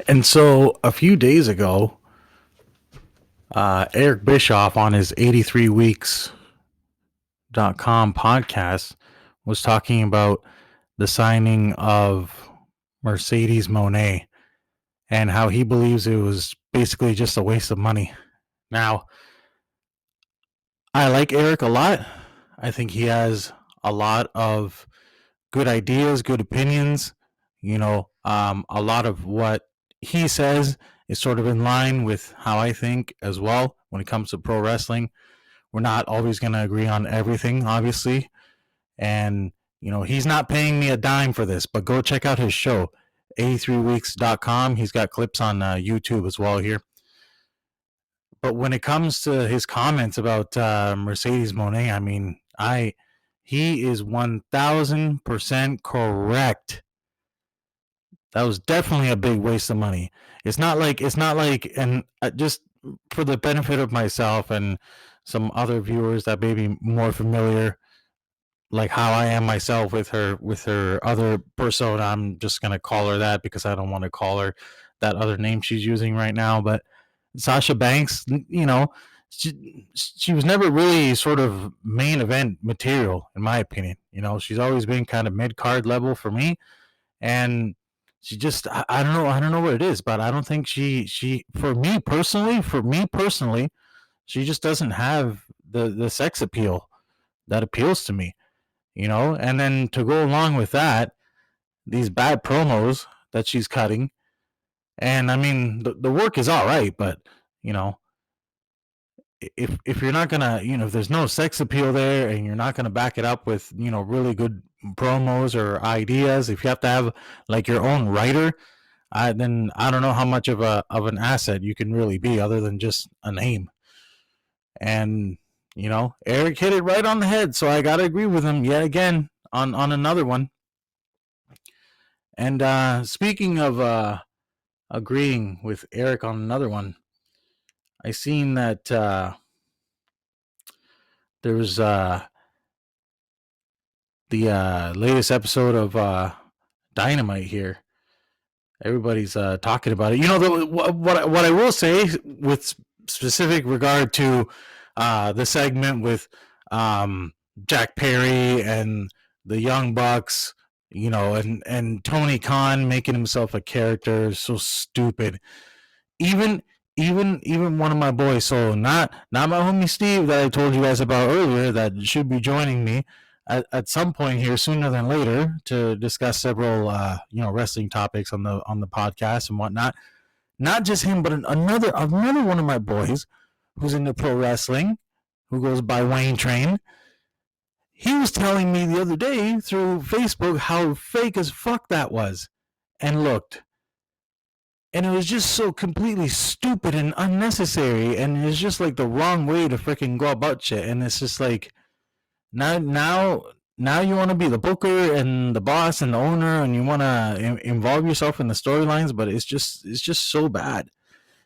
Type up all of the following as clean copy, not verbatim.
And so a few days ago, Eric Bischoff on his 83weeks.com podcast was talking about the signing of Mercedes Moné and how he believes it was basically just a waste of money. Now, I like Eric a lot. I think he has a lot of good ideas, good opinions. A lot of what he says is sort of in line with how I think as well when it comes to pro wrestling. We're not always going to agree on everything, obviously. And, he's not paying me a dime for this, but go check out his show, 83weeks.com. He's got clips on YouTube as well here. But when it comes to his comments about Mercedes Moné, I mean, he is 1000% correct. That was definitely a big waste of money. It's not like, and just for the benefit of myself and some other viewers that may be more familiar, like how I am myself with her other persona. I'm just gonna call her that because I don't want to call her that other name she's using right now. But Sasha Banks, she was never really sort of main event material, in my opinion. She's always been kind of mid card level for me, and she just I don't know what it is, but I don't think she for me personally, she just doesn't have the sex appeal that appeals to me. And then to go along with that, these bad promos that she's cutting, and I mean the work is all right, but you know if you're not gonna, if there's no sex appeal there and you're not gonna back it up with really good promos or ideas, if you have to have like your own writer, then I don't know how much of an asset you can really be other than just a name. And Eric hit it right on the head, so I gotta agree with him yet again on another one. And speaking of agreeing with Eric on another one, I seen that there was the latest episode of Dynamite here. Everybody's talking about it. What I will say with specific regard to the segment with Jack Perry and the Young Bucks, and Tony Khan making himself a character is so stupid. Even one of my boys, so not my homie Steve that I told you guys about earlier that should be joining me at some point here sooner than later to discuss several wrestling topics on the podcast and whatnot. Not just him, but another one of my boys who's into pro wrestling, who goes by Wayne Train. He was telling me the other day through Facebook how fake as fuck that was and looked. And it was just so completely stupid and unnecessary, and it's just like the wrong way to freaking go about shit. And it's just like now you want to be the booker and the boss and the owner, and you want to involve yourself in the storylines, but it's just so bad.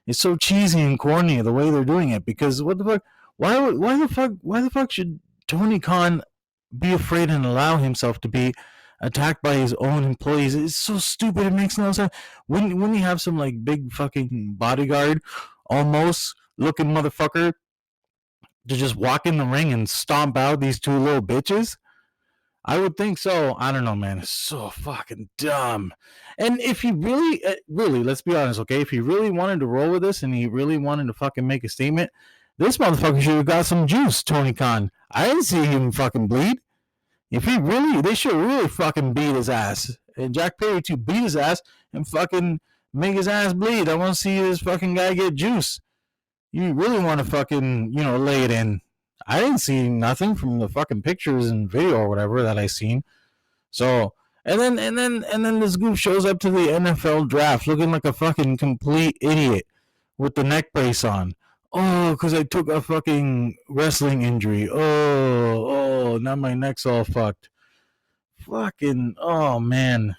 It's so cheesy and corny the way they're doing it. Because what the fuck? Why the fuck should Tony Khan be afraid and allow himself to be attacked by his own employees? It's so stupid. It makes no sense. When you have some like big fucking bodyguard, almost looking motherfucker, to just walk in the ring and stomp out these two little bitches, I would think so. I don't know, man. It's so fucking dumb. And if he really, let's be honest, okay? If he really wanted to roll with this and he really wanted to fucking make a statement, this motherfucker should have got some juice, Tony Khan. I didn't see him fucking bleed. If he really, they should really fucking beat his ass. And Jack Perry to beat his ass and fucking make his ass bleed. I want to see this fucking guy get juice. You really want to fucking, lay it in. I didn't see nothing from the fucking pictures and video or whatever that I seen. So, and then this goof shows up to the NFL draft looking like a fucking complete idiot with the neck brace on. Oh, because I took a fucking wrestling injury. Oh, now my neck's all fucked. Fucking, oh man.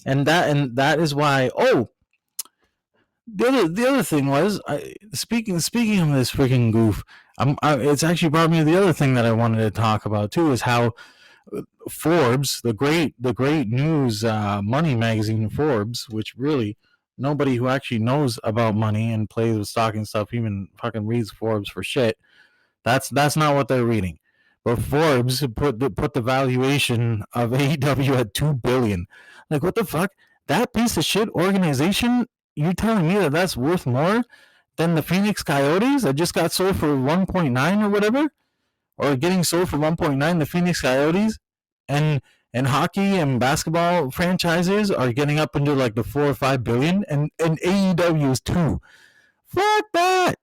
And that is why. Oh, the other thing was, speaking of this freaking goof, it's actually brought me to the other thing that I wanted to talk about too, is how Forbes, the great news money magazine Forbes, which really nobody who actually knows about money and plays with stock and stuff even fucking reads Forbes for shit. That's not what they're reading. But Forbes put the valuation of AEW at $2 billion. Like, what the fuck? That piece of shit organization, you're telling me that that's worth more than the Phoenix Coyotes that just got sold for 1.9 or whatever? Or getting sold for 1.9, the Phoenix Coyotes? And hockey and basketball franchises are getting up into like the 4 or 5 billion, and AEW is 2. Fuck that.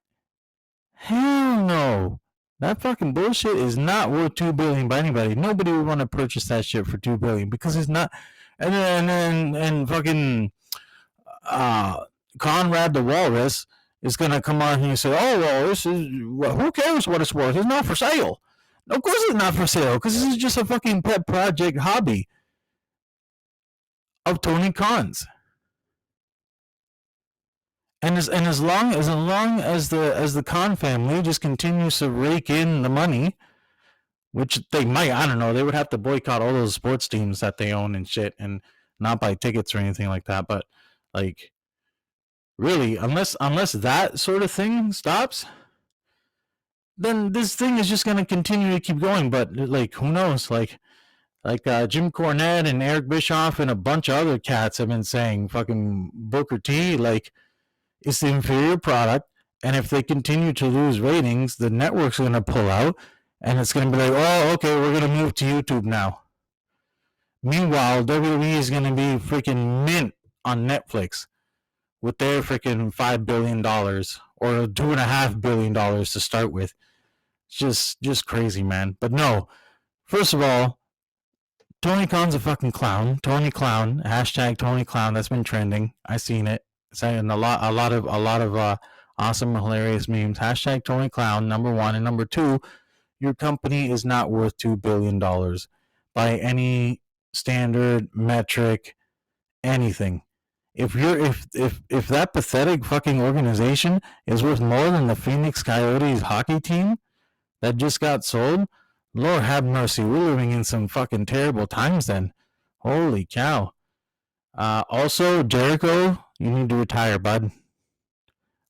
Hell no. That fucking bullshit is not worth $2 billion by anybody. Nobody would want to purchase that shit for $2 billion because it's not. And fucking Conrad the Walrus is gonna come on here and say, "Oh well, this is who cares what it's worth? It's not for sale." Of course, it's not for sale because this is just a fucking pet project hobby of Tony Khan's. And as long as the Khan family just continues to rake in the money, which they might, I don't know, they would have to boycott all those sports teams that they own and shit, and not buy tickets or anything like that. But like, really, unless that sort of thing stops, then this thing is just gonna continue to keep going. But like, who knows? Like Jim Cornette and Eric Bischoff and a bunch of other cats have been saying, fucking Booker T, like, it's the inferior product, and if they continue to lose ratings, the network's going to pull out, and it's going to be like, oh, okay, we're going to move to YouTube now. Meanwhile, WWE is going to be freaking mint on Netflix with their freaking $5 billion or $2.5 billion to start with. Just crazy, man. But no, first of all, Tony Khan's a fucking clown. Tony Clown, hashtag Tony Clown, that's been trending. I seen it. Saying a lot of awesome, hilarious memes. Hashtag Tony Clown, number one. And number two, your company is not worth $2 billion by any standard metric, anything. If that pathetic fucking organization is worth more than the Phoenix Coyotes hockey team that just got sold, Lord have mercy, we're living in some fucking terrible times then. Holy cow. Also, Jericho, you need to retire, bud.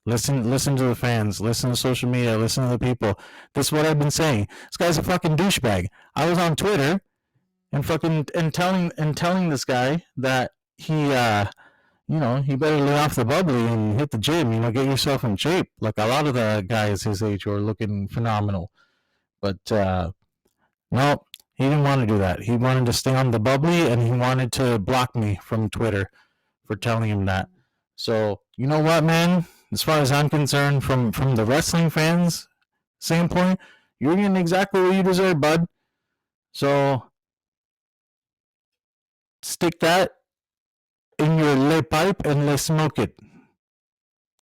Listen to the fans. Listen to social media. Listen to the people. This is what I've been saying. This guy's a fucking douchebag. I was on Twitter and telling this guy that he he better lay off the bubbly and hit the gym. Get yourself in shape. Like a lot of the guys his age who are looking phenomenal, but no. He didn't want to do that. He wanted to stay on the bubbly, and he wanted to block me from Twitter for telling him that. So, you know what, man? As far as I'm concerned, from the wrestling fans' standpoint, you're getting exactly what you deserve, bud. So, stick that in your lay pipe and let's smoke it.